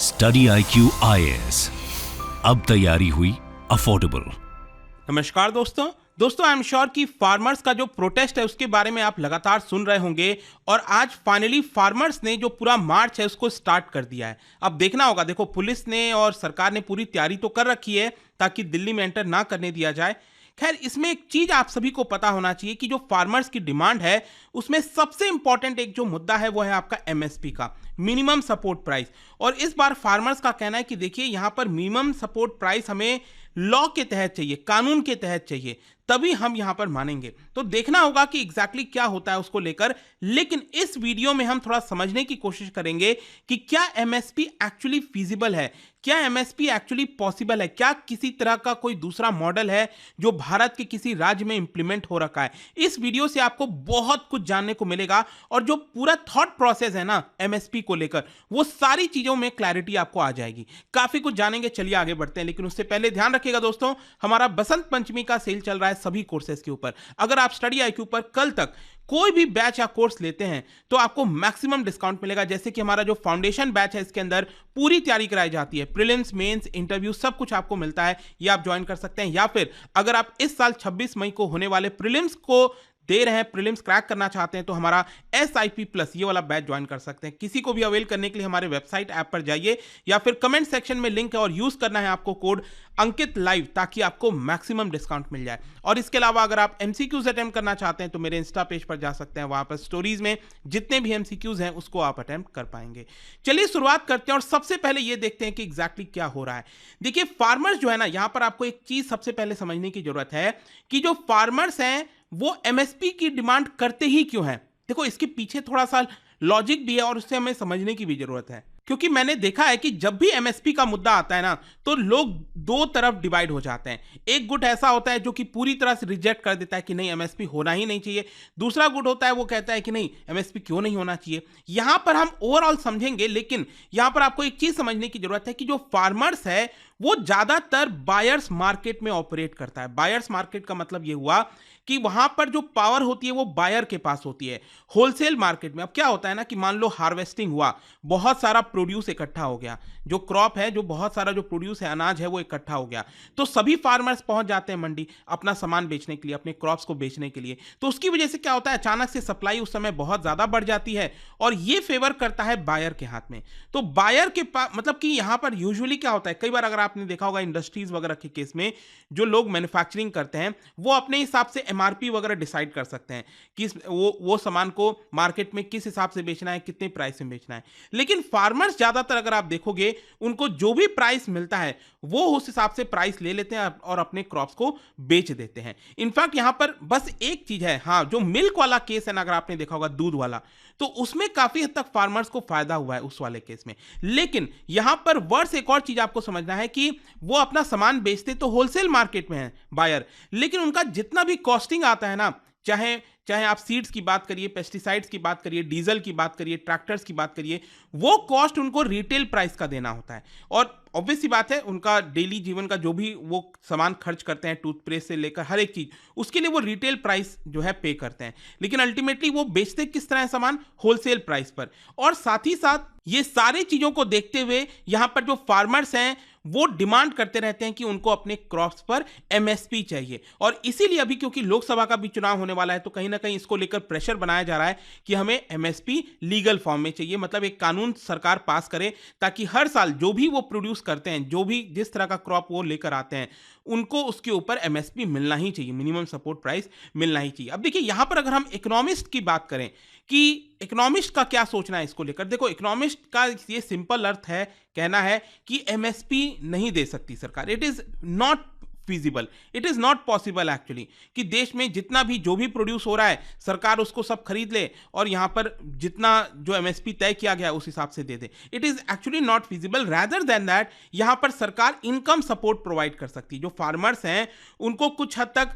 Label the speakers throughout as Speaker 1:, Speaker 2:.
Speaker 1: Study IQ IAS, अब तैयारी हुई अफोर्डेबल।
Speaker 2: नमस्कार दोस्तों आई एम श्योर कि फार्मर्स का जो प्रोटेस्ट है उसके बारे में आप लगातार सुन रहे होंगे और आज फाइनली फार्मर्स ने जो पूरा मार्च है उसको स्टार्ट कर दिया है। अब देखना होगा, देखो पुलिस ने और सरकार ने पूरी तैयारी तो कर रखी है ताकि दिल्ली में एंटर ना करने दिया जाए। खैर, इसमें एक चीज आप सभी को पता होना चाहिए कि जो फार्मर्स की डिमांड है उसमें सबसे इंपॉर्टेंट एक जो मुद्दा है वो है आपका MSP का, मिनिमम सपोर्ट प्राइस। और इस बार फार्मर्स का कहना है कि देखिए यहां पर मिनिमम सपोर्ट प्राइस हमें लॉ के तहत चाहिए, कानून के तहत चाहिए, तभी हम यहां पर मानेंगे। तो देखना होगा कि एग्जैक्टली क्या होता है उसको लेकर। लेकिन इस वीडियो में हम थोड़ा समझने की कोशिश करेंगे कि क्या MSP एक्चुअली फीजिबल है, क्या MSP एक्चुअली पॉसिबल है, क्या किसी तरह का कोई दूसरा मॉडल है जो भारत के किसी राज्य में इंप्लीमेंट हो रखा है। इस वीडियो से आपको बहुत कुछ जानने को मिलेगा और जो पूरा थॉट प्रोसेस है ना MSP को लेकर, वो सारी चीजों में क्लैरिटी आपको आ जाएगी। काफी कुछ जानेंगे, चलिए आगे बढ़ते हैं। लेकिन उससे पहले ध्यान रखिएगा दोस्तों, हमारा बसंत पंचमी का सेल चल रहा है सभी कोर्सेज के ऊपर। अगर आप स्टडी IQ पर कल तक कोई भी बैच या कोर्स लेते हैं तो आपको मैक्सिमम डिस्काउंट मिलेगा। जैसे कि हमारा जो फाउंडेशन बैच है इसके अंदर पूरी तैयारी कराई जाती है, प्रीलिम्स, मेंस, इंटरव्यू सब कुछ आपको मिलता है, ये आप ज्वाइन कर सकते हैं। या फिर अगर आप इस साल 26 मई को होने वाले प्रीलिम्स को दे रहे हैं, प्रीलिम्स क्रैक करना चाहते हैं, तो हमारा SIP प्लस ये वाला बैच ज्वाइन कर सकते हैं। किसी को भी अवेल करने के लिए हमारे वेबसाइट ऐप पर जाइए या फिर कमेंट सेक्शन में लिंक है और यूज करना है आपको कोड अंकित लाइव, ताकि आपको मैक्सिमम डिस्काउंट मिल जाए। और इसके अलावा अगर आप MCQs अटेम्प्ट करना चाहते हैं तो मेरे इंस्टा पेज पर जा सकते हैं, वहां पर स्टोरीज में जितने भी MCQs हैं उसको आप अटेम्प्ट कर पाएंगे। चलिए शुरुआत करते हैं और सबसे पहले ये देखते हैं कि एग्जैक्टली क्या हो रहा है। देखिए फार्मर्स जो है ना, यहां पर आपको एक चीज सबसे पहले समझने की जरूरत है कि जो फार्मर्स हैं वो MSP की डिमांड करते ही क्यों हैं। देखो इसके पीछे थोड़ा सा लॉजिक भी है और उससे हमें समझने की भी जरूरत है, क्योंकि मैंने देखा है कि जब भी MSP का मुद्दा आता है ना तो लोग दो तरफ डिवाइड हो जाते हैं। एक गुट ऐसा होता है जो कि पूरी तरह से रिजेक्ट कर देता है कि नहीं MSP होना ही नहीं चाहिए, दूसरा गुट होता है वो कहता है कि नहीं MSP क्यों नहीं होना चाहिए। यहां पर हम ओवरऑल समझेंगे, लेकिन यहां पर आपको एक चीज समझने की जरूरत है कि जो फार्मर्स है वो ज्यादातर बायर्स मार्केट में ऑपरेट करता है। बायर्स मार्केट का मतलब ये हुआ कि वहां पर जो पावर होती है वो बायर के पास होती है। होलसेल मार्केट में अब क्या होता है ना कि मान लो हार्वेस्टिंग हुआ, बहुत सारा प्रोड्यूस इकट्ठा हो गया, जो क्रॉप है, जो बहुत सारा जो प्रोड्यूस है, अनाज है, वो इकट्ठा हो गया, तो सभी फार्मर्स पहुंच जाते हैं मंडी अपना सामान बेचने के लिए, अपने क्रॉप्स को बेचने के लिए। तो उसकी वजह से क्या होता है, अचानक से सप्लाई उस समय बहुत ज्यादा बढ़ जाती है और ये फेवर करता है बायर के हाथ में। तो बायर के पास मतलब कि यहां पर यूजुअली क्या होता है, कई बार अगर आपने देखा होगा इंडस्ट्रीज वगैरह के केस में, जो लोग मैन्युफैक्चरिंग करते हैं वो अपने हिसाब से MRP वगैरह डिसाइड कर सकते हैं कि वो सामान को मार्केट में किस हिसाब से बेचना है, कितने प्राइस में बेचना है। लेकिन फार्मर्स ज्यादातर अगर आप देखोगे उनको जो भी प्राइस मिलता है वो उस हिसाब से प्राइस ले लेते हैं और अपने क्रॉप्स को बेच देते हैं। इनफैक्ट यहां पर बस एक चीज है, हाँ, जो मिल्क वाला केस है ना, अगर आपने देखा होगा दूध वाला, तो उसमें काफी हद तक फार्मर्स को फायदा हुआ है उस वाले केस में। लेकिन यहां पर वर्ष एक और चीज आपको समझना है कि वो अपना सामान बेचते तो होलसेल मार्केट में है बायर, लेकिन उनका जितना भी कॉस्टिंग आता है ना, चाहे आप सीड्स की बात करिए, पेस्टिसाइड्स की बात करिए, डीजल की बात करिए, ट्रैक्टर्स की बात करिए, वो कॉस्ट उनको रिटेल प्राइस का देना होता है। और ऑब्वियस सी बात है, उनका डेली जीवन का जो भी वो सामान खर्च करते हैं, टूथपेस्ट से लेकर हर एक चीज, उसके लिए वो रिटेल प्राइस जो है पे करते हैं। लेकिन अल्टीमेटली वो बेचते किस तरह है सामान, होलसेल प्राइस पर। और साथ ही साथ ये सारी चीजों को देखते हुए यहां पर जो फार्मर्स हैं वो डिमांड करते रहते हैं कि उनको अपने क्रॉप्स पर MSP चाहिए। और इसीलिए अभी क्योंकि लोकसभा का भी चुनाव होने वाला है तो कहीं ना कहीं इसको लेकर प्रेशर बनाया जा रहा है कि हमें MSP लीगल फॉर्म में चाहिए, मतलब एक कानून सरकार पास करे ताकि हर साल जो भी वो प्रोड्यूस करते हैं, जो भी जिस तरह का क्रॉप वो लेकर आते हैं, उनको उसके ऊपर MSP मिलना ही चाहिए, मिनिमम सपोर्ट प्राइस मिलना ही चाहिए। अब देखिए यहां पर अगर हम इकोनॉमिस्ट की बात करें कि इकोनॉमिस्ट का क्या सोचना है इसको लेकर, देखो इकोनॉमिस्ट का ये सिंपल अर्थ है, कहना है कि MSP नहीं दे सकती सरकार। It is not feasible, it is not possible actually कि देश में जितना भी जो भी प्रोड्यूस हो रहा है सरकार उसको सब खरीद ले और यहां पर जितना जो MSP तय किया गया उस हिसाब से दे दे। It is actually not feasible. Rather than that यहां पर सरकार इनकम सपोर्ट प्रोवाइड कर सकती है, जो फार्मर्स हैं उनको कुछ हद तक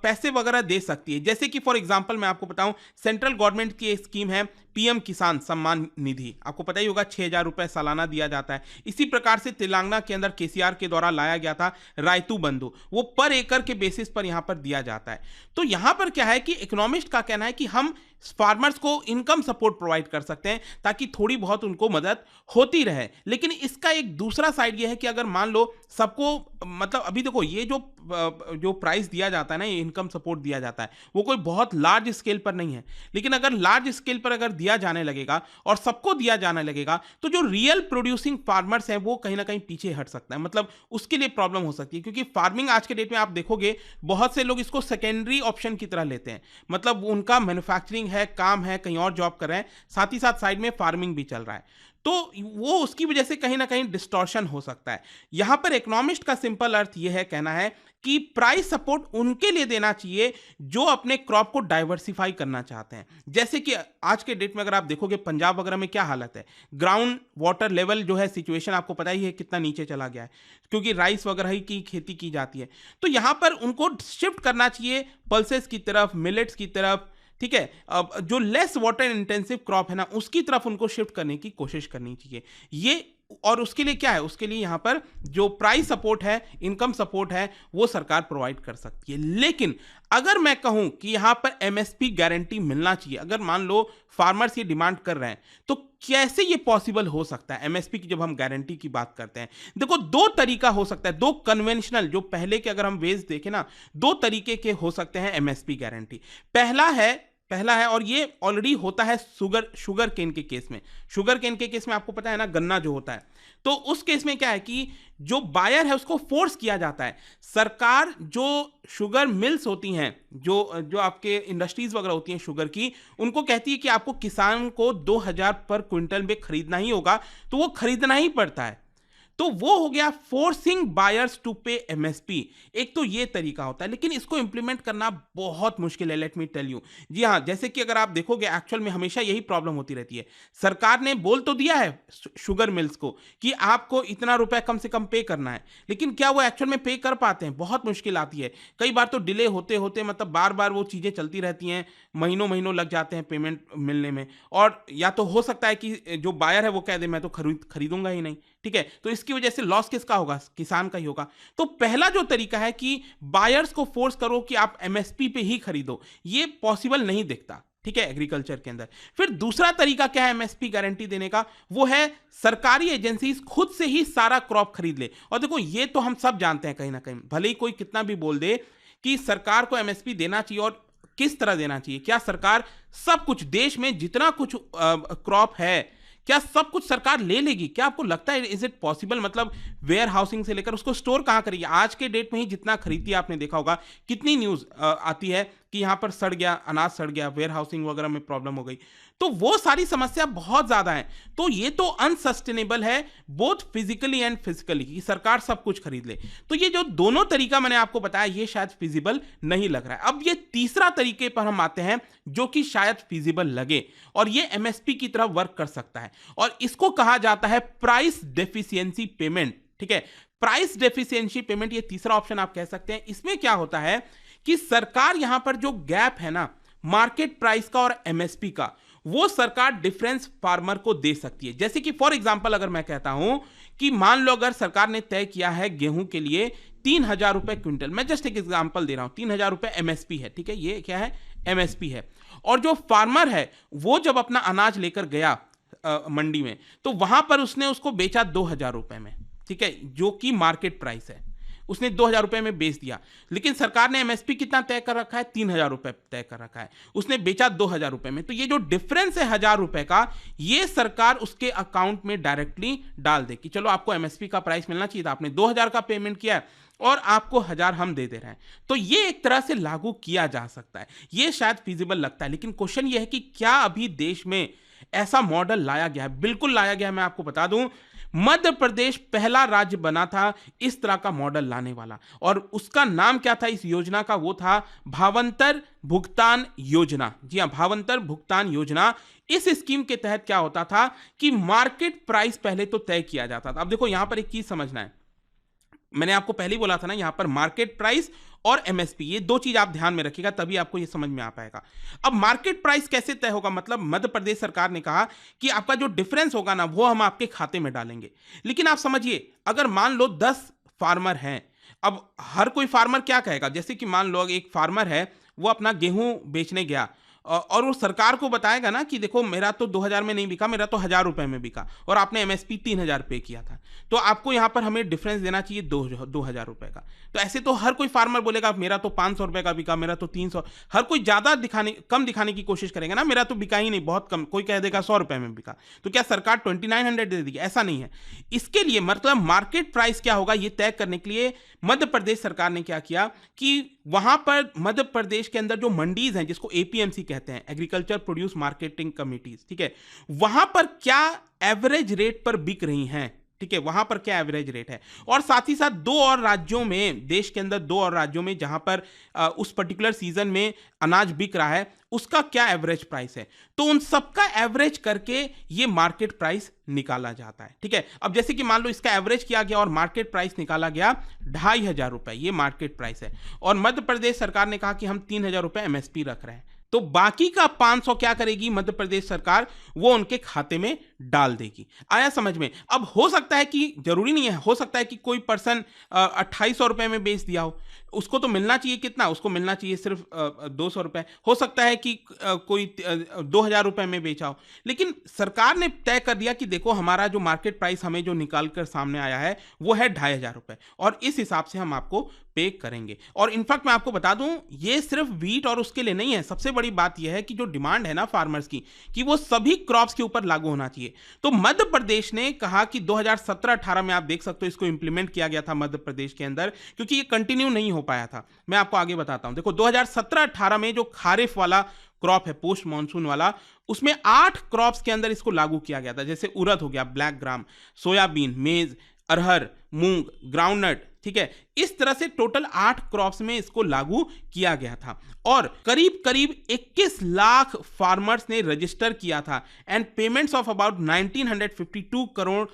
Speaker 2: पैसे वगैरह दे सकती है। जैसे कि फॉर एग्जाम्पल मैं आपको बताऊं, सेंट्रल गवर्नमेंट की एक स्कीम है PM किसान सम्मान निधि, आपको पता ही होगा 6,000 रुपए सालाना दिया जाता है। इसी प्रकार से तेलंगाना के अंदर KCR के द्वारा लाया गया था रायतू बंधु, वो पर एकड़ के बेसिस पर यहां पर दिया जाता है। तो यहां पर क्या है कि इकोनॉमिस्ट का कहना है कि हम फार्मर्स को इनकम सपोर्ट प्रोवाइड कर सकते हैं ताकि थोड़ी बहुत उनको मदद होती रहे। लेकिन इसका एक दूसरा साइड ये है कि अगर मान लो सबको, मतलब अभी देखो ये जो प्राइस दिया जाता है ना, ये इनकम सपोर्ट दिया जाता है, वो कोई बहुत लार्ज स्केल पर नहीं है। लेकिन अगर लार्ज स्केल पर अगर दिया जाने लगेगा और सबको दिया जाने लगेगा तो जो रियल प्रोड्यूसिंग फार्मर्स हैं वो कहीं ना कहीं पीछे हट सकता है, मतलब उसके लिए प्रॉब्लम हो सकती है। क्योंकि फार्मिंग आज के डेट में आप देखोगे बहुत से लोग इसको सेकेंडरी ऑप्शन की तरह लेते हैं, मतलब उनका मैन्युफैक्चरिंग है, काम है, कहीं और जॉब कर रहे हैं, साथ ही साथ साइड में फार्मिंग भी चल रहा है, तो वो उसकी वजह से कहीं ना कहीं डिस्टॉर्शन हो सकता है। यहां पर इकोनॉमिस्ट का सिंपल अर्थ यह है, कहना है कि प्राइस सपोर्ट उनके लिए देना चाहिए जो अपने क्रॉप को डाइवर्सिफाई करना चाहते हैं। जैसे कि आज के डेट में अगर आप देखोगे पंजाब वगैरह में क्या हालत है, ग्राउंड वाटर लेवल जो है सिचुएशन आपको पता ही है कितना नीचे चला गया है, क्योंकि राइस वगैरह ही की खेती की जाती है। तो यहां पर उनको शिफ्ट करना चाहिए पल्सेस की तरफ, मिलेट्स की तरफ, ठीक है। अब जो लेस वाटर इंटेंसिव क्रॉप है ना, उसकी तरफ उनको शिफ्ट करने की कोशिश करनी चाहिए ये। और उसके लिए क्या है, उसके लिए यहां पर जो प्राइस सपोर्ट है, इनकम सपोर्ट है, वो सरकार प्रोवाइड कर सकती है। लेकिन अगर मैं कहूं कि यहां पर एमएसपी गारंटी मिलना चाहिए, अगर मान लो फार्मर्स ये डिमांड कर रहे हैं, तो कैसे ये पॉसिबल हो सकता है एमएसपी की जब हम गारंटी की बात करते हैं? देखो दो तरीका हो सकता है, दो कन्वेंशनल जो पहले के अगर हम वेज देखें ना, दो तरीके के हो सकते हैं एमएसपी गारंटी। पहला है और ये ऑलरेडी होता है शुगर केन के केस में। शुगर केन के केस में आपको पता है ना, गन्ना जो होता है, तो उस केस में क्या है कि जो बायर है उसको फोर्स किया जाता है। सरकार जो शुगर मिल्स होती हैं, जो आपके इंडस्ट्रीज वगैरह होती हैं शुगर की, उनको कहती है कि आपको किसान को 2000 पर क्विंटल में खरीदना ही होगा, तो वो खरीदना ही पड़ता है। तो वो हो गया फोर्सिंग बायर्स टू पे एमएसपी। एक तो ये तरीका होता है, लेकिन इसको इंप्लीमेंट करना बहुत मुश्किल है, लेट मी टेल यू। जी हाँ, जैसे कि अगर आप देखोगे एक्चुअल में हमेशा यही प्रॉब्लम होती रहती है। सरकार ने बोल तो दिया है शुगर मिल्स को कि आपको इतना रुपए कम से कम पे करना है, लेकिन क्या वो एक्चुअल में पे कर पाते हैं? बहुत मुश्किल आती है। कई बार तो डिले होते होते, मतलब बार बार वो चीजें चलती रहती हैं, महीनों महीनों लग जाते हैं पेमेंट मिलने में। और या तो हो सकता है कि जो बायर है वो कह दे मैं तो खरीदूंगा ही नहीं, ठीक है, तो इसकी वजह से लॉस किसका होगा? किसान का ही होगा। तो पहला जो तरीका है कि बायर्स को फोर्स करो कि आप एमएसपी पे ही खरीदो, ये पॉसिबल नहीं दिखता, ठीक है, एग्रीकल्चर के अंदर। फिर दूसरा तरीका क्या है एमएसपी गारंटी देने का? वो है सरकारी एजेंसीज खुद से ही सारा क्रॉप खरीद ले। और देखो ये तो हम सब जानते हैं, कहीं ना कहीं भले ही कोई कितना भी बोल दे कि सरकार को एमएसपी देना चाहिए, और किस तरह देना चाहिए। क्या सरकार सब कुछ, देश में जितना कुछ क्रॉप है, क्या सब कुछ सरकार ले लेगी? क्या आपको लगता है इज इट पॉसिबल? मतलब वेयर हाउसिंग से लेकर उसको स्टोर कहां करेगी? आज के डेट में ही जितना खरीदती है, आपने देखा होगा कितनी न्यूज आती है कि यहां पर सड़ गया, अनाज सड़ गया, वेयर हाउसिंग वगैरह में प्रॉब्लम हो गई। तो वो सारी समस्या बहुत ज्यादा है। तो ये तो अनसस्टेनेबल है बोथ फिजिकली एंड फिजिकली कि सरकार सब कुछ खरीद ले। तो ये जो दोनों तरीका मैंने आपको बताया, ये शायद फिजिबल नहीं लग रहा है। अब ये तीसरा तरीके पर हम आते हैं जो कि शायद फिजिबल लगे, और ये एमएसपी की तरह वर्क कर सकता है, और इसको कहा जाता है प्राइस डेफिशिएंसी पेमेंट, ठीक है। प्राइस डेफिशिएंसी पेमेंट, ये तीसरा ऑप्शन आप कह सकते हैं। इसमें क्या होता है कि सरकार यहां पर जो गैप है ना मार्केट प्राइस का और एमएसपी का, वो सरकार डिफरेंस फार्मर को दे सकती है। जैसे कि फॉर एग्जांपल अगर मैं कहता हूं कि मान लो अगर सरकार ने तय किया है गेहूं के लिए 3000 रुपए क्विंटल, मैं जस्ट एक एग्जांपल दे रहा हूं, 3000 रुपए एमएसपी है, ठीक है, ये क्या है? एमएसपी है। और जो फार्मर है वो जब अपना अनाज लेकर गया मंडी में, तो वहां पर उसने उसको बेचा 2000 रुपए में, ठीक है, जो कि मार्केट प्राइस है, उसने 2000 रुपए में बेच दिया। लेकिन सरकार ने एमएसपी कितना तय कर रखा है? 3000 रुपए तय कर रखा है, उसने बेचा 2000 रुपए में। तो ये जो डिफरेंस है 1000 रुपए का, ये सरकार उसके अकाउंट में डायरेक्टली डाल दे कि चलो आपको एमएसपी का प्राइस मिलना चाहिए था, आपने 2000 का पेमेंट किया है और आपको 1000 हम दे रहे हैं। तो ये एक तरह से लागू किया जा सकता है, ये शायद फिजिबल लगता है। लेकिन क्वेश्चन ये है कि क्या अभी देश में ऐसा मॉडल लाया गया है? बिल्कुल लाया गया है। मैं आपको बता दूं, मध्य प्रदेश पहला राज्य बना था इस तरह का मॉडल लाने वाला, और उसका नाम क्या था इस योजना का? वो था भावांतर भुगतान योजना। जी हां, भावांतर भुगतान योजना। इस स्कीम के तहत क्या होता था कि मार्केट प्राइस पहले तो तय किया जाता था। अब देखो यहां पर एक चीज समझना है, मैंने आपको पहले ही बोला था ना, यहां पर मार्केट प्राइस और एमएसपी, ये दो चीज आप ध्यान में रखिएगा, तभी आपको ये समझ में आ पाएगा। अब मार्केट प्राइस कैसे तय होगा? मतलब मध्य प्रदेश सरकार ने कहा कि आपका जो डिफरेंस होगा ना, वो हम आपके खाते में डालेंगे। लेकिन आप समझिए, अगर मान लो 10 फार्मर हैं, अब हर कोई फार्मर क्या कहेगा? जैसे कि मान लो एक फार्मर है, वो अपना गेहूं बेचने गया और वो सरकार को बताएगा ना कि देखो मेरा तो 2000 में नहीं बिका, मेरा तो 1000 रुपए में बिका और आपने एमएसपी 3000 पे किया था, तो आपको यहाँ पर हमें डिफरेंस देना चाहिए 2000 रुपए का। तो ऐसे तो हर कोई फार्मर बोलेगा मेरा तो 500 रुपए का बिका, मेरा तो 300, हर कोई ज्यादा कम दिखाने की कोशिश करेगा ना, मेरा तो बिका ही नहीं, बहुत कम, कोई कह देगा 100 रुपए में बिका। तो क्या सरकार 2900 दे देगी? ऐसा नहीं है। इसके लिए मतलब मार्केट प्राइस क्या होगा ये तय करने के लिए मध्य प्रदेश सरकार ने क्या किया कि वहां पर मध्य प्रदेश के अंदर जो मंडीज हैं, जिसको एपीएमसी कहते हैं, एग्रीकल्चर प्रोड्यूस मार्केटिंग कमिटीज, ठीक है, वहां पर क्या एवरेज रेट पर बिक रही हैं, ठीक है, वहां पर क्या एवरेज रेट है, और साथ ही साथ दो और राज्यों में, देश के अंदर दो और राज्यों में जहां पर उस पर्टिकुलर सीजन में अनाज बिक रहा है उसका क्या एवरेज प्राइस है, तो उन सबका एवरेज करके ये मार्केट प्राइस निकाला जाता है। ठीक है, अब जैसे कि मान लो इसका एवरेज किया गया और मार्केट प्राइस निकाला गया 2500 रुपए, ये मार्केट प्राइस है, और मध्य प्रदेश सरकार ने कहा कि हम 3000 रुपए एमएसपी रख रहे हैं, तो बाकी का 500 क्या करेगी मध्य प्रदेश सरकार, वो उनके खाते में डाल देगी। आया समझ में? अब हो सकता है कि, जरूरी नहीं है, हो सकता है कि कोई पर्सन 2800 रुपए में बेच दिया हो, उसको तो मिलना चाहिए कितना, उसको मिलना चाहिए सिर्फ 200 रुपए। हो सकता है कि कोई 2000 रुपए में बेचा हो, लेकिन सरकार ने तय कर दिया कि देखो हमारा जो मार्केट प्राइस हमें जो निकाल कर सामने आया है वो है 2500 रुपए, और इस हिसाब से हम आपको पे करेंगे। और इनफैक्ट मैं आपको बता दूं, ये सिर्फ वीट और उसके लिए नहीं है, सबसे बड़ी बात यह है कि जो डिमांड है ना फार्मर्स की, कि वो सभी क्रॉप्स के ऊपर लागू होना चाहिए। तो मध्य प्रदेश ने कहा कि 2017-18 में, आप देख सकते हो, इसको इंप्लीमेंट किया गया था मध्य प्रदेश के अंदर, क्योंकि ये कंटिन्यू नहीं हो पाया था। मैं आपको आगे बताता हूं। देखो 2017-18 में जो खारिफ वाला क्रॉप है, पोस्ट मॉनसून वाला, उसमें 8 क्रॉप्स के अंदर इसको लागू किया गया था, जैसे उड़द हो गया, ब्लैक ग्राम, सोयाबीन, मेज, अरहर, मूंग, ग्राउंडनट, ठीक है, इस तरह से टोटल 8 क्रॉप्स में इसको लागू किया गया था, और करीब करीब 21 लाख फार्मर्स ने रजिस्टर किया था, and payments of about 1952 crore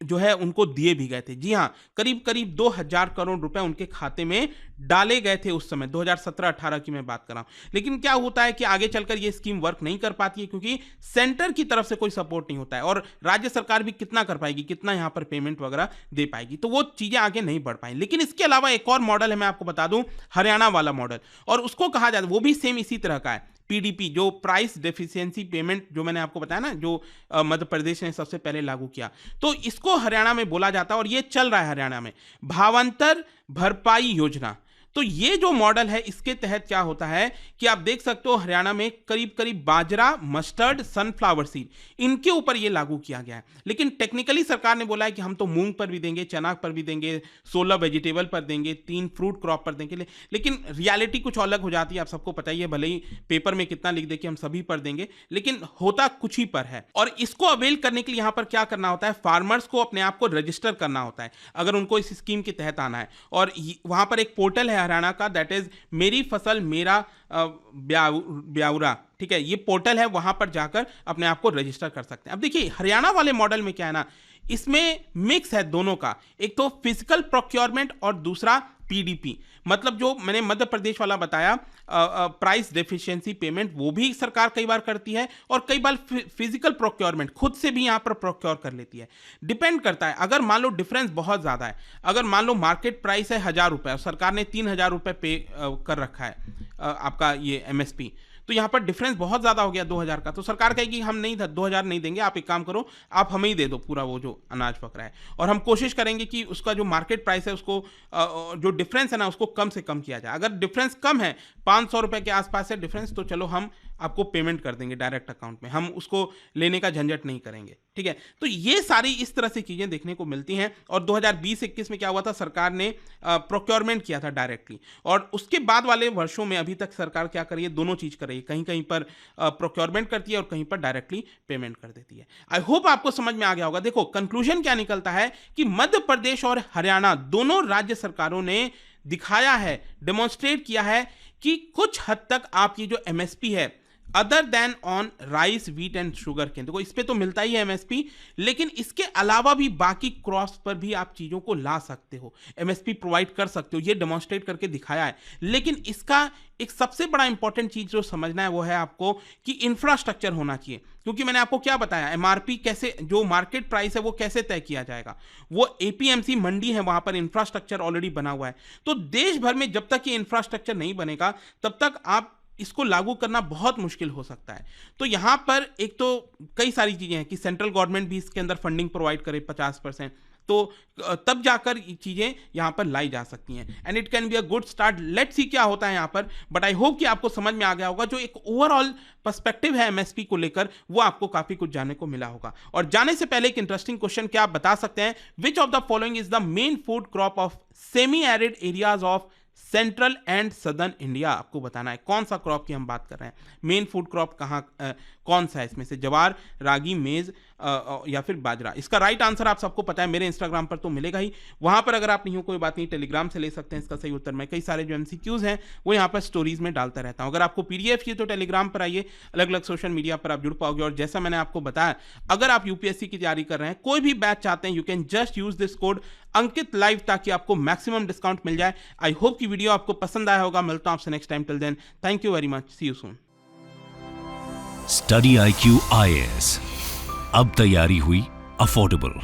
Speaker 2: जो है उनको दिए भी गए थे। जी हाँ, करीब करीब 2000 करोड़ रुपए उनके खाते में डाले गए थे उस समय, 2017-18 की मैं बात कर रहा हूं। लेकिन क्या होता है कि आगे चलकर ये स्कीम वर्क नहीं कर पाती है, क्योंकि सेंटर की तरफ से कोई सपोर्ट नहीं होता है, और राज्य सरकार भी कितना कर पाएगी, कितना यहां पर पेमेंट वगैरह दे पाएगी, तो वो चीजें आगे नहीं बढ़ पाएंगी। लेकिन इसके अलावा एक और मॉडल है, मैं आपको बता दूं, हरियाणा वाला मॉडल, और उसको कहा जाता है, वो भी सेम इसी तरह का है, पीडीपी, जो प्राइस डेफिशिएंसी पेमेंट, जो मैंने आपको बताया ना, जो मध्य प्रदेश ने सबसे पहले लागू किया, तो इसको हरियाणा में बोला जाता है, और ये चल रहा है हरियाणा में, भावांतर भरपाई योजना। तो ये जो मॉडल है, इसके तहत क्या होता है कि आप देख सकते हो हरियाणा में करीब करीब बाजरा, मस्टर्ड, सनफ्लावर सीड, इनके ऊपर ये लागू किया गया है। लेकिन टेक्निकली सरकार ने बोला है कि हम तो मूंग पर भी देंगे, चना पर भी देंगे, 16 वेजिटेबल पर देंगे, 3 फ्रूट क्रॉप पर देंगे, लेकिन रियलिटी कुछ अलग हो जाती है, आप सबको पता ही है, भले ही पेपर में कितना लिख दे कि हम सभी पर देंगे, लेकिन होता कुछ ही पर है। और इसको अवेल करने के लिए यहाँ पर क्या करना होता है, फार्मर्स को अपने आप को रजिस्टर करना होता है अगर उनको इस स्कीम के तहत आना है, और वहां पर एक पोर्टल है हरियाणा का, दैट इज मेरी फसल मेरा ब्यौरा, ठीक है, ये पोर्टल है, वहां पर जाकर अपने आप को रजिस्टर कर सकते हैं। अब देखिए हरियाणा वाले मॉडल में क्या है ना, इसमें मिक्स है दोनों का, एक तो फिजिकल प्रोक्योरमेंट और दूसरा पीडीपी, मतलब जो मैंने मध्य प्रदेश वाला बताया, प्राइस डेफिशिएंसी पेमेंट, वो भी सरकार कई बार करती है, और कई बार फिजिकल प्रोक्योरमेंट खुद से भी यहां पर प्रोक्योर कर लेती है। डिपेंड करता है, अगर मान लो डिफरेंस बहुत ज्यादा है, अगर मान लो मार्केट प्राइस है 1000 रुपए और सरकार ने 3000 रुपए पे कर रखा है आपका ये एमएसपी, तो यहां पर डिफरेंस बहुत ज्यादा हो गया 2000 का, तो सरकार कहेगी हम नहीं 2000 नहीं देंगे, आप एक काम करो, आप हमें ही दे दो पूरा वो जो अनाज पक रहा है, और हम कोशिश करेंगे कि उसका जो मार्केट प्राइस है उसको जो डिफरेंस है ना उसको कम से कम किया जाए। अगर डिफरेंस कम है, 500 रुपए के आसपास है डिफरेंस, तो चलो हम आपको पेमेंट कर देंगे डायरेक्ट अकाउंट में, हम उसको लेने का झंझट नहीं करेंगे, ठीक है। तो ये सारी इस तरह से चीजें देखने को मिलती हैं। और 2020-21 में क्या हुआ था, सरकार ने प्रोक्योरमेंट किया था डायरेक्टली, और उसके बाद वाले वर्षों में अभी तक सरकार क्या कर रही है, दोनों चीज कर रही है, कहीं कहीं पर प्रोक्योरमेंट करती है और कहीं पर डायरेक्टली पेमेंट कर देती है। आई होप आपको समझ में आ गया होगा। देखो कंक्लूजन क्या निकलता है कि मध्य प्रदेश और हरियाणा दोनों राज्य सरकारों ने दिखाया है, डेमोन्स्ट्रेट किया है कि कुछ हद तक आप ये जो एमएसपी है, other than on rice, wheat and sugarcane, देखो इस पे तो मिलता ही है एमएसपी, लेकिन इसके अलावा भी बाकी क्रॉप्स पर भी आप चीजों को ला सकते हो, एमएसपी प्रोवाइड कर सकते हो, ये डेमोन्स्ट्रेट करके दिखाया है। लेकिन इसका एक सबसे बड़ा इंपॉर्टेंट चीज जो समझना है वो है आपको कि इंफ्रास्ट्रक्चर होना चाहिए, क्योंकि मैंने आपको क्या बताया, एमआरपी कैसे, जो मार्केट प्राइस है वो कैसे तय किया जाएगा, वो एपीएमसी मंडी है, वहां पर इंफ्रास्ट्रक्चर ऑलरेडी बना हुआ है। तो देश भर में जब तक ये इंफ्रास्ट्रक्चर नहीं बनेगा तब तक आप इसको लागू करना बहुत मुश्किल हो सकता है। तो यहाँ पर एक तो कई सारी चीज़ें हैं कि सेंट्रल गवर्नमेंट भी इसके अंदर फंडिंग प्रोवाइड करे 50%, तो तब जाकर ये चीज़ें यहाँ पर लाई जा सकती हैं and it can be a good start. Let's see क्या होता है यहाँ पर, बट आई होप कि आपको समझ में आ गया होगा। जो एक ओवरऑल पर्सपेक्टिव है एमएसपी को लेकर, वो आपको काफ़ी कुछ जानने को मिला होगा। और जाने से पहले एक इंटरेस्टिंग क्वेश्चन, क्या आप बता सकते हैं which of the following is the main food crop of semi arid areas of central and southern India? आपको बताना है कौन सा क्रॉप की हम बात कर रहे हैं, मेन फूड क्रॉप कौन सा है इसमें से, ज्वार, रागी, मेज या फिर बाजरा। इसका राइट आंसर आप सबको पता है, मेरे इंस्टाग्राम पर तो मिलेगा ही, वहां पर अगर आप नहीं हो कोई बात नहीं, टेलीग्राम से ले सकते हैं इसका सही उत्तर। मैं कई सारे जो एमसीक्यूज हैं वो यहाँ पर स्टोरीज में डालता रहता हूँ। अगर आपको पीडीएफ चाहिए तो टेलीग्राम पर आइए, अलग अलग सोशल मीडिया पर आप जुड़ पाओगे। और जैसा मैंने आपको बताया, अगर आप यूपीएससी की तैयारी कर रहे हैं, कोई भी बैच चाहते हैं, you can just use this code Ankit live, ताकि आपको मैक्सिमम डिस्काउंट मिल जाए। आई होप की वीडियो आपको पसंद आया होगा। मिलता हूं आपसे next time. Till then, thank you very much, see you soon.
Speaker 1: Study IQ IAS, अब तैयारी हुई अफोर्डेबल।